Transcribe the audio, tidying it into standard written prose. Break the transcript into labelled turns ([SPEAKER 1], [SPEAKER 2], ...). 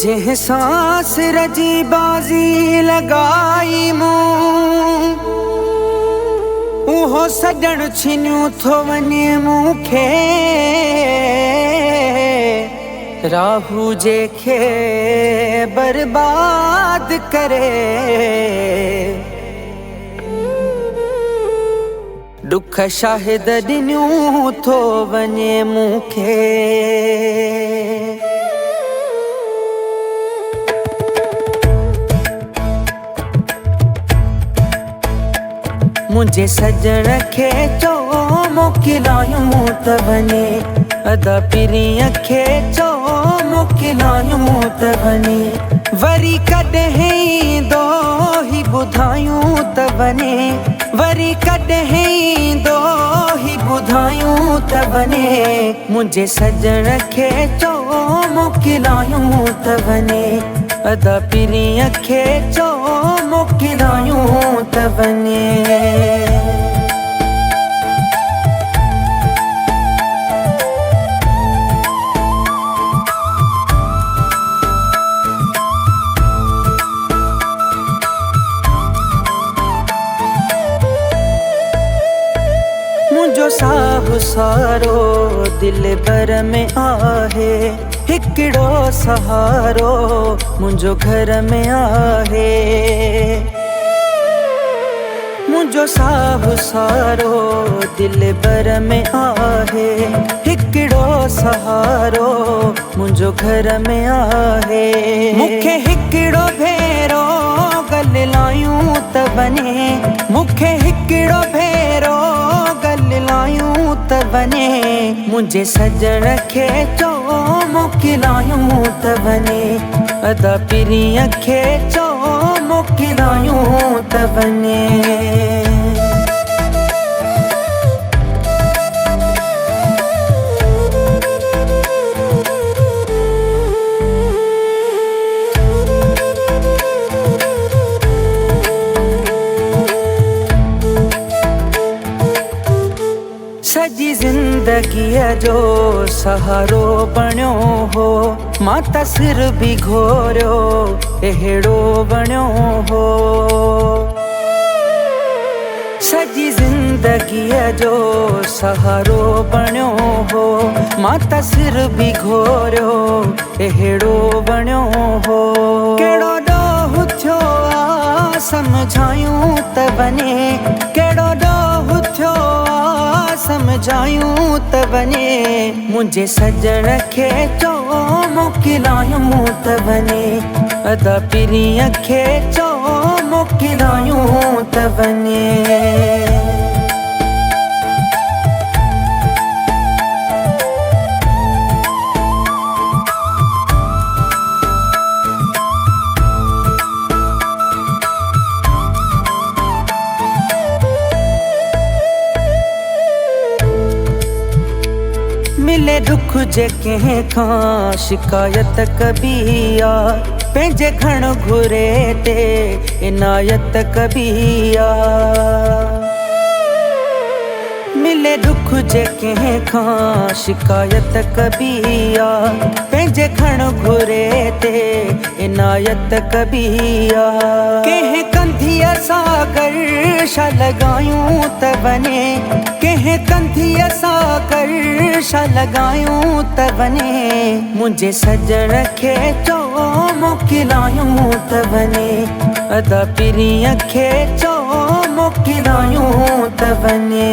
[SPEAKER 1] जेह सांस रजी बाजी लगाई मूं उहो सजण छिनियो थो वञे मूंखे राहू जेखे बर्बाद करे दुख शाहिद ॾिनियो थो वञे मूंखे मुझे सजण खे चो मोकिलायूं त वञे अदा पिरीअ खे चो मोकिलायूं त वञे वरी कॾहिं ईंदो ही ॿुधायूं त वञे वरी कॾहिं ईंदो ही ॿुधायूं त वञे मुझे सजण खे चो मोकिलायूं त वञे अदा पिरीअ खे चो मोकिलायूं त वञे मुझो साहु सारो दिल भर में आहे हिकिड़ो सहारो मुझो घर में आहे मुझो साहु सारो दिल भर में आहे हिकिड़ो सहारो मुझो घर में आहे मूंखे हिकिड़ो भेरो गल लायूं त वञे मूंखे हिकिड़ो भेरो गल लायूं त वञे मुझे सजण खे चो मोकिलायूं त वञे अदा पिरीअ खे चो मोकिलायूं त वञे सजी ज़िंदगीअ जो सहारो बणियो हो मां त सिर बि घोरियो अहिड़ो बणियो हो सजी ज़िंदगीअ जो सहारो बणियो हो मां त सिर बि घोरियो अहिड़ो बणियो हो कहिड़ो ॾोहु थियो आ सम्झायूं त वञे कहिड़ो ॾोहु थियो समझायूं त वञे मुझे सजण खे चो मोकिलायूं त वञे अदा पिरीअ खे चो मोकिलायूं त वञे मिले दुख जे कंहिं खां शिकायत कबी आ पंहिंजे घण घुरे ते इनायत कबी आ मिले दुख जे कंहिं खां शिकायत कबी आ पंहिंजे घण घुरे ते इनायत कबी आ कंहिं कंधीअ सां गर्शा लॻायूं त वञे कंहिं कंधीअ सां गर्शा लॻायूं त वञे मुझे सजण खे चो मोकिलायूं त वञे अदा पिरीअ खे चो मोकिलायूं त वञे